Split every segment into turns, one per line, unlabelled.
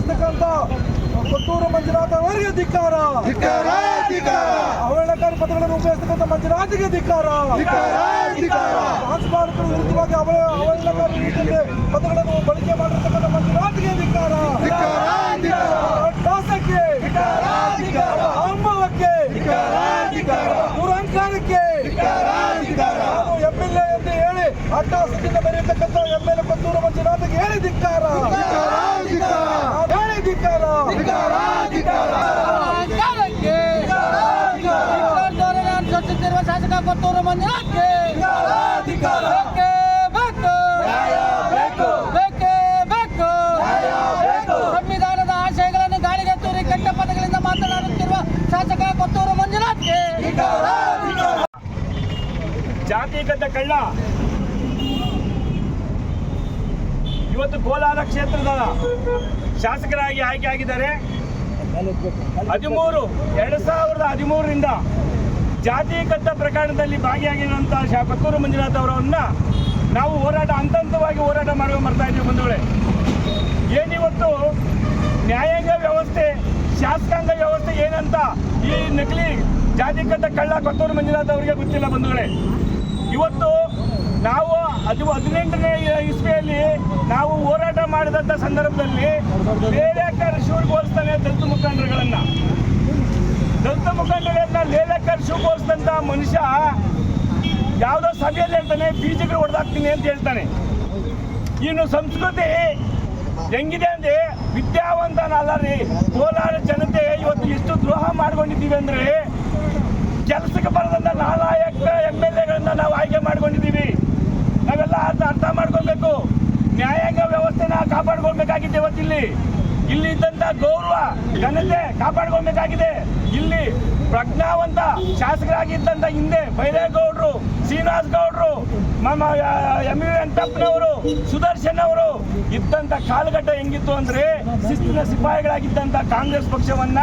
ನಿರ್ವಹಿಸತಕ್ಕಂಥ ಕೊತ್ತೂರು ಮಂಜುನಾಥ ಅವರಿಗೆ ಧಿಕ್ಕಾರ. ಅವಹೇಳನಕಾರಿ ಪದಗಳನ್ನು ಉಪಯೋಗಿಸತಕ್ಕಂಥ ಮಂಜುನಾಥಿಗೆ ಧಿಕ್ಕಾರ. ಪ್ರಾಂಶುಪಾಲಕರು ವಿರುದ್ಧವಾಗಿ ಅವಹೇಳನಕಾರಿ ರೀತಿಯಲ್ಲಿ ಪದಗಳನ್ನು ಬಳಕೆ ಮಾಡಿರ್ತಕ್ಕಂಥ ಮಂಜುನಾಥಿಗೆ ಧಿಕ್ಕಾರ. ದಾಸಕ್ಕೆ, ಅಂಬವಕ್ಕೆ, ದುರಹಂಕಾರಕ್ಕೆ MLA ಎಂದು ಹೇಳಿ ಅಟ್ಟಾಸದಿಂದ ಬರೆಯತಕ್ಕಂಥ MLA ಕೊತ್ತೂರು ಮಂಜುನಾಥಿಗೆ ಹೇಳಿ ಧಿಕ್ಕಾರ.
ಶಾಸಕ ಕೊತ್ತೂರು ಮಂಜುನಾಥ್ಗೆ ಸಂವಿಧಾನದ ಆಶಯಗಳನ್ನು ಗಾಳಿಗೆ ತೂರಿ ಕೆಟ್ಟ ಪದಗಳಿಂದ ಮಾತನಾಡುತ್ತಿರುವ ಶಾಸಕ ಕೊತ್ತೂರು ಮಂಜುನಾಥ್ಗೆ
ಜಾತಿಗತ ಕಳ್ಳ ಇವತ್ತು ಕೋಲಾರ ಕ್ಷೇತ್ರದ ಶಾಸಕರಾಗಿ ಆಯ್ಕೆ ಆಗಿದ್ದಾರೆ. 2013ರಿಂದ ಜಾತಿಗತ ಪ್ರಕರಣದಲ್ಲಿ ಭಾಗಿಯಾಗಿರುವಂತಹ ಕೊತ್ತೂರು ಮಂಜುನಾಥ್ ಅವರನ್ನ ನಾವು ಹಂತವಾಗಿ ಹೋರಾಟ ಮಾಡುವ ಬರ್ತಾ ಇದ್ದೀವಿ ಬಂಧುಗಳೇ. ಏನಿವತ್ತು ನ್ಯಾಯಾಂಗ ವ್ಯವಸ್ಥೆ, ಶಾಸಕಾಂಗ ವ್ಯವಸ್ಥೆ ಏನಂತ ಈ ನಕಲಿ ಜಾತಿಗತ ಕಳ್ಳ ಕೊತ್ತೂರು ಮಂಜುನಾಥ್ ಅವರಿಗೆ ಗೊತ್ತಿಲ್ಲ ಬಂಧುಗಳೇ. ಇವತ್ತು ನಾವು 18ನೇ ಇಸ್ವಿಯಲ್ಲಿ ನಾವು ಹೋರಾಟ ಮಾಡಿದಂಥ ಸಂದರ್ಭದಲ್ಲಿ ಲೇಲೆಕರ್ ಶಿವಗೋಸ್ತಾನೆ ದಲಿತ ಮುಖಂಡರುಗಳನ್ನ ಲೇಲೆಕರ್ ಶಿವಗೋಸ್ದಂತ ಮನುಷ್ಯ ಯಾವುದೋ ಸಭೆಯಲ್ಲಿ ಹೇಳ್ತಾನೆ ಬೀಜಗಳು ಹೊಡೆದಾಕ್ತೀನಿ ಅಂತ ಹೇಳ್ತಾನೆ. ಇನ್ನು ಸಂಸ್ಕೃತಿ ಹೆಂಗಿದೆ ಅಂದ್ರೆ ವಿದ್ಯಾವಂತನಲ್ಲ ರೀ. ಕೋಲಾರ ಜನತೆ ಇವತ್ತು ಎಷ್ಟು ದ್ರೋಹ ಮಾಡ್ಕೊಂಡಿದ್ದೀವಿ ಅಂದ್ರೆ ಕೆಲಸಕ್ಕೆ ಬರದಂತ ನಾಲಾಯಕ MLAಗಳನ್ನ ನಾವು ಆಯ್ಕೆ ಮಾಡ್ಕೊಂಡಿದ್ದೀವಿ. ನಾವೆಲ್ಲ ಅರ್ಥ ಮಾಡ್ಕೊಳ್ಬೇಕು. ನ್ಯಾಯಾಂಗ ವ್ಯವಸ್ಥೆನ ಕಾಪಾಡ್ಕೊಳ್ಬೇಕಾಗಿದೆ. ಇವತ್ತಿಲ್ಲಿ ಇದ್ದಂತ ಗೌರವ ಘನತೆ ಕಾಪಾಡ್ಕೊಳ್ಬೇಕಾಗಿದೆ. ಇಲ್ಲಿ ಪ್ರಜ್ಞಾವಂತ ಶಾಸಕರಾಗಿದ್ದಂತ ಹಿಂದೆ ಬೈರೇಗೌಡರು, ಶ್ರೀನಿವಾಸ್ ಗೌಡರು, ವೆಂಕಟಪ್ಪನವರು, ಸುದರ್ಶನ್ ಅವರು ಇದ್ದಂತ ಕಾಲಘಟ್ಟ ಹೆಂಗಿತ್ತು ಅಂದ್ರೆ ಶಿಸ್ತಿನ ಸಿಪಾಯಿಗಳಾಗಿದ್ದಂತ ಕಾಂಗ್ರೆಸ್ ಪಕ್ಷವನ್ನ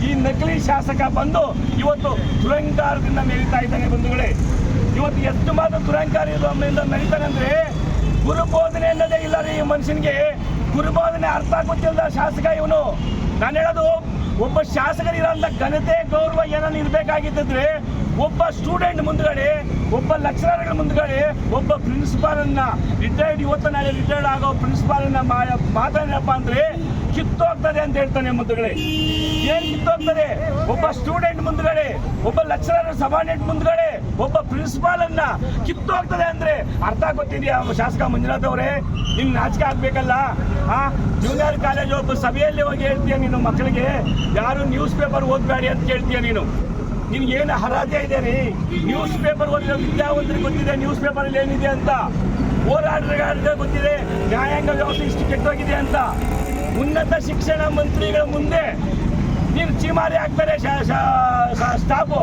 ಈ ನಕಲಿ ಶಾಸಕ ಬಂದು ಇವತ್ತು ದುರಂಕಾರದಿಂದ ಮೆರೀತಾ ಇದ್ದಾನೆ ಬಂಧುಗಳೇ. ಇವತ್ತು ಎಷ್ಟು ಮಾತ್ರ ದುರಂಕಾರದಿಂದ ಮೆರೀತಾನೆ ಅಂದ್ರೆ ಗುರುಬೋಧನೆ ಅನ್ನೋದೇ ಇಲ್ಲ ರೀ. ಈ ಮನುಷ್ಯನಿಗೆ ಗುರುಬೋಧನೆ ಅರ್ಥ ಗೊತ್ತಿಲ್ಲದ ಶಾಸಕ ಇವನು. ನಾನು ಹೇಳೋದು, ಒಬ್ಬ ಶಾಸಕರಿರೋಂಥ ಘನತೆ ಗೌರವ ಏನನ್ನು ಇರಬೇಕಾಗಿದ್ದರೆ ಒಬ್ಬ ಸ್ಟೂಡೆಂಟ್ ಮುಂದ್ಗಡೆ, ಒಬ್ಬ ಲೆಕ್ಚರರ್ಗಳ ಮುಂದ್ಗಡೆ, ಒಬ್ಬ ಪ್ರಿನ್ಸಿಪಾಲನ್ನ ಇವತ್ತು ನಾಳೆ ರಿಟೈರ್ಡ್ ಆಗೋ ಪ್ರಿನ್ಸಿಪಾಲನ್ನ ಮಾತಾಡಪ್ಪ ಅಂದ್ರೆ ಕಿತ್ತೋಗ್ತದೆ ಅಂತ ಹೇಳ್ತಾನೆ ಮುಂದ್ಗಡೆ. ಏನ್ ಕಿತ್ತೋಗ್ತದೆ? ಒಬ್ಬ ಸ್ಟೂಡೆಂಟ್ ಮುಂದ್ಗಡೆ, ಒಬ್ಬ ಲೆಕ್ಚರರ್ ಸಬಾರ್ಡಿನೇಟ್ ಮುಂದ್ಗಡೆ, ಒಬ್ಬ ಪ್ರಿನ್ಸಿಪಾಲನ್ನ ಕಿತ್ತೋಗ್ತದೆ ಅಂದ್ರೆ ಅರ್ಥ ಗೊತ್ತಿದೆಯಾ ಶಾಸಕ ಮಂಜುನಾಥ್ ಅವರೇ? ನಿನ್ ನಾಚಿಕೆ ಆಗ್ಬೇಕಲ್ಲ. ಜೂನಿಯರ್ ಕಾಲೇಜ್ ಒಬ್ಬ ಸಭೆಯಲ್ಲಿ ಹೋಗಿ ಹೇಳ್ತೀಯ ನೀನು ಮಕ್ಕಳಿಗೆ ಯಾರು ನ್ಯೂಸ್ ಪೇಪರ್ ಓದ್ಬೇಡಿ ಅಂತ ಕೇಳ್ತೀಯ ನೀನು. ನಿನ್ಗೇನು ಹರಾಜೆ ಇದೆ ರೀ? ನ್ಯೂಸ್ ಪೇಪರ್ ಓದಿರೋ ವಿದ್ಯಾವಂತರಿಗೆ ಗೊತ್ತಿದೆ ನ್ಯೂಸ್ ಪೇಪರ್ ಏನಿದೆ ಅಂತ. ಹೋರಾಟಗಾರರಿಗೆ ಗೊತ್ತಿದೆ ನ್ಯಾಯಾಂಗ ವ್ಯವಸ್ಥೆ ಇಷ್ಟು ಕೆಟ್ಟೋಗಿದೆ ಅಂತ. ಉನ್ನತ ಶಿಕ್ಷಣ ಮಂತ್ರಿಗಳ ಮುಂದೆ ನೀನು ಚೀಮಾರಿ ಹಾಕ್ತಾರೆ ಸ್ಟಾಫು.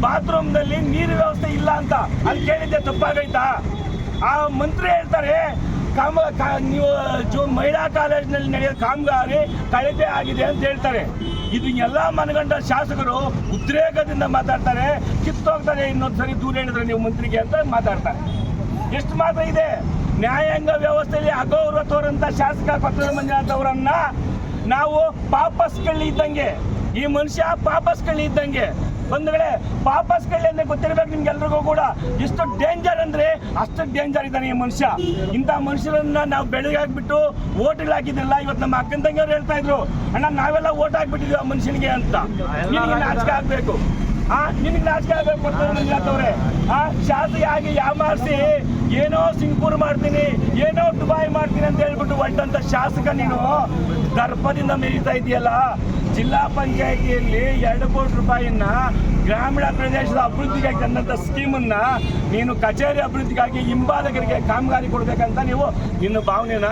ಬಾತ್ರೂಮ್ನಲ್ಲಿ ನೀರು ವ್ಯವಸ್ಥೆ ಇಲ್ಲ ಅಂತ ಅಲ್ಲಿ ಕೇಳಿದ್ದೆ ತಪ್ಪಾಗೈತಾ? ಆ ಮಂತ್ರಿ ಹೇಳ್ತಾರೆ ನೀವು ಮಹಿಳಾ ಕಾಲೇಜಿನಲ್ಲಿ ನಡೆಯೋ ಕಾಮಗಾರಿ ಕಳಪೆ ಆಗಿದೆ ಅಂತ ಹೇಳ್ತಾರೆ. ಇದು ಎಲ್ಲ ಮನಗಂಡ ಶಾಸಕರು ಉದ್ರೇಕದಿಂದ ಮಾತಾಡ್ತಾರೆ. ಕಿತ್ತೋಗ್ತಾರೆ, ಇನ್ನೊಂದ್ಸರಿ ದೂರ ಹೇಳಿದ್ರೆ ನೀವು ಮಂತ್ರಿಗೆ ಅಂತ ಮಾತಾಡ್ತಾರೆ. ಎಷ್ಟು ಮಾತ್ರ ಇದೆ? ನ್ಯಾಯಾಂಗ ವ್ಯವಸ್ಥೆಯಲ್ಲಿ ಅಗೌರವ ತೋರಂತ ಶಾಸಕ ಕೊತ್ತೂರು ಮಂಜುನಾಥ್ ಅವರನ್ನ ನಾವು ಪಾಪಸ್ ಕಳ್ಳಿ ಇದ್ದಂಗೆ, ಈ ಮನುಷ್ಯ ಪಾಪಸ್ ಕಳ್ಳಿ ಇದ್ದಂಗೆ. ಬಂಧುಗಳೇ, ಪಾಪಸ್ ಕಳ್ಳಿ ಅಂದ್ರೆ ಗೊತ್ತಿರಬೇಕು ನಿಮ್ಗೆಲ್ರಿಗೂ ಕೂಡ. ಎಷ್ಟು ಡೇಂಜರ್ ಅಂದ್ರೆ ಅಷ್ಟು ಡೇಂಜರ್ ಇದ್ದಾನೆ ಈ ಮನುಷ್ಯ. ಇಂಥ ಮನುಷ್ಯರನ್ನ ನಾವು ಬೆಳಗ್ಗೆ ಹಾಕ್ಬಿಟ್ಟು ಓಟ್ಗಳು ಹಾಕಿದ್ರಲ್ಲ. ಇವತ್ತು ನಮ್ಮ ಅಕ್ಕನ ತಂಗಿಯವ್ರು ಹೇಳ್ತಾ ಇದ್ರು, ಅಣ್ಣ ನಾವೆಲ್ಲ ಓಟ್ ಹಾಕ್ಬಿಟ್ಟಿದ್ವಿ ಆ ಮನುಷ್ಯನಿಗೆ ಅಂತ. ನಿನಗೆ ನಾಚಿಕೆ ಆಗ್ಬೇಕು. ನಿನಗೆ ನಾಚಿಕೆ ಆಗ್ಬೇಕು ಕೊತ್ತೂರು ಮಂಜುನಾಥ್ ಅವರೇ. ಶಾಸಕ ಆಗಿ ಯಾಮಾರಿಸಿ ಏನೋ ಸಿಂಗಪೂರ್ ಮಾಡ್ತೀನಿ, ಏನೋ ದುಬಾಯ್ ಮಾಡ್ತೀನಿ ಅಂತ ಹೇಳ್ಬಿಟ್ಟು ಹೊರಟಂತ ಶಾಸಕ ನೀನು ದರ್ಪದಿಂದ ಮೆರೀತಾ ಇದೆಯಲ್ಲ. ಜಿಲ್ಲಾ ಪಂಚಾಯಿತಿಯಲ್ಲಿ 2 ಕೋಟಿ ರೂಪಾಯಿಯನ್ನ ಗ್ರಾಮೀಣ ಪ್ರದೇಶದ ಅಭಿವೃದ್ಧಿಗಾಗಿ ತಂದಂಥ ಸ್ಕೀಮನ್ನ ನೀನು ಕಚೇರಿ ಅಭಿವೃದ್ಧಿಗಾಗಿ ಹಿಂಬಾಲಕರಿಗೆ ಕಾಮಗಾರಿ ಕೊಡ್ಬೇಕಂತ ನಿನ್ನ ಭಾವನೆನ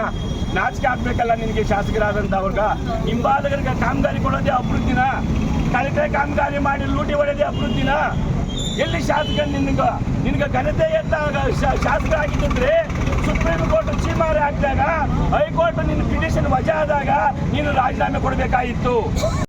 ನಾಚಿಕೆ ಆಗ್ಬೇಕಲ್ಲ ನಿನಗೆ ಶಾಸಕರಾದಂಥವ್ರಿಗೆ. ಹಿಂಬಾಲಕರಿಗೆ ಕಾಮಗಾರಿ ಕೊಡೋದೇ ಅಭಿವೃದ್ಧಿನ? ಕಳಪೆ ಕಾಮಗಾರಿ ಮಾಡಿ ಲೂಟಿ ಹೊಡೆದೇ ಅಭಿವೃದ್ಧಿನ? ಎಲ್ಲಿ ಶಾಸಕ ನಿನಗೆ ಘನತೆ ಎತ್ತ ಶಾಸಕರಾಗಿದ್ದರೆ ಸುಪ್ರೀಂ ಕೋರ್ಟ್ ಚೀಮಾರಿ ಹಾಕಿದಾಗ, ಹೈಕೋರ್ಟ್ ನಿನ್ನ ಪಿಟಿಷನ್ ವಜಾ ಆದಾಗ ನೀನು ರಾಜೀನಾಮೆ ಕೊಡಬೇಕಾಗಿತ್ತು.